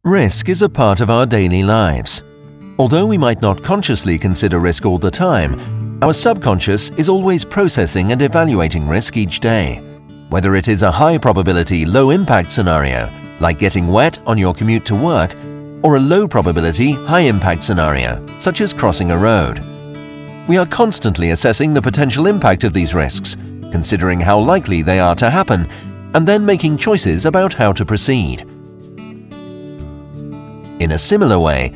Risk is a part of our daily lives. Although we might not consciously consider risk all the time, our subconscious is always processing and evaluating risk each day. Whether it is a high probability, low impact scenario, like getting wet on your commute to work, or a low probability, high impact scenario, such as crossing a road. We are constantly assessing the potential impact of these risks, considering how likely they are to happen, and then making choices about how to proceed. In a similar way,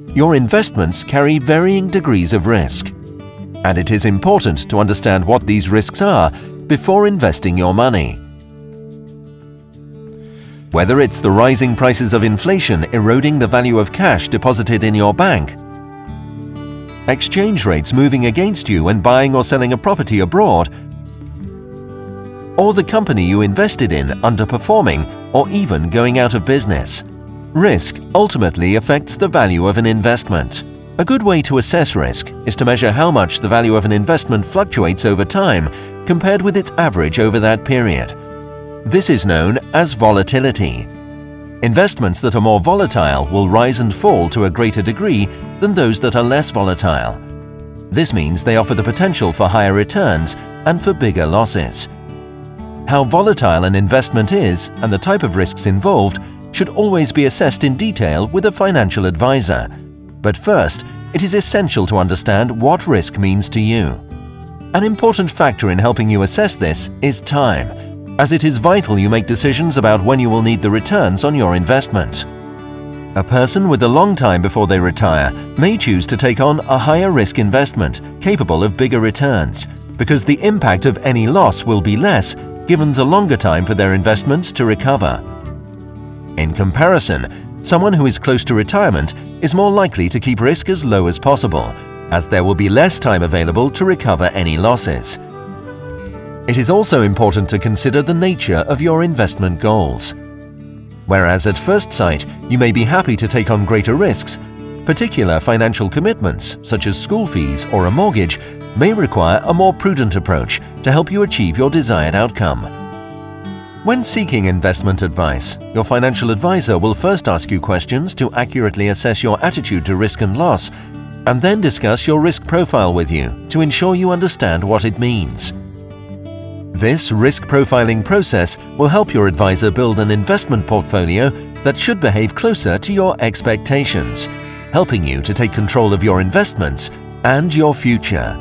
your investments carry varying degrees of risk, and it is important to understand what these risks are before investing your money. Whether it's the rising prices of inflation eroding the value of cash deposited in your bank, exchange rates moving against you when buying or selling a property abroad, or the company you invested in underperforming or even going out of business. Risk ultimately affects the value of an investment. A good way to assess risk is to measure how much the value of an investment fluctuates over time compared with its average over that period. This is known as volatility. Investments that are more volatile will rise and fall to a greater degree than those that are less volatile. This means they offer the potential for higher returns and for bigger losses. How volatile an investment is and the type of risks involved should always be assessed in detail with a financial advisor. But first, it is essential to understand what risk means to you. An important factor in helping you assess this is time, as it is vital you make decisions about when you will need the returns on your investment. A person with a long time before they retire may choose to take on a higher risk investment capable of bigger returns, because the impact of any loss will be less given the longer time for their investments to recover. In comparison, someone who is close to retirement is more likely to keep risk as low as possible, as there will be less time available to recover any losses. It is also important to consider the nature of your investment goals. Whereas at first sight you may be happy to take on greater risks, particular financial commitments such as school fees or a mortgage may require a more prudent approach to help you achieve your desired outcome. When seeking investment advice, your financial advisor will first ask you questions to accurately assess your attitude to risk and loss, and then discuss your risk profile with you to ensure you understand what it means. This risk profiling process will help your advisor build an investment portfolio that should behave closer to your expectations, helping you to take control of your investments and your future.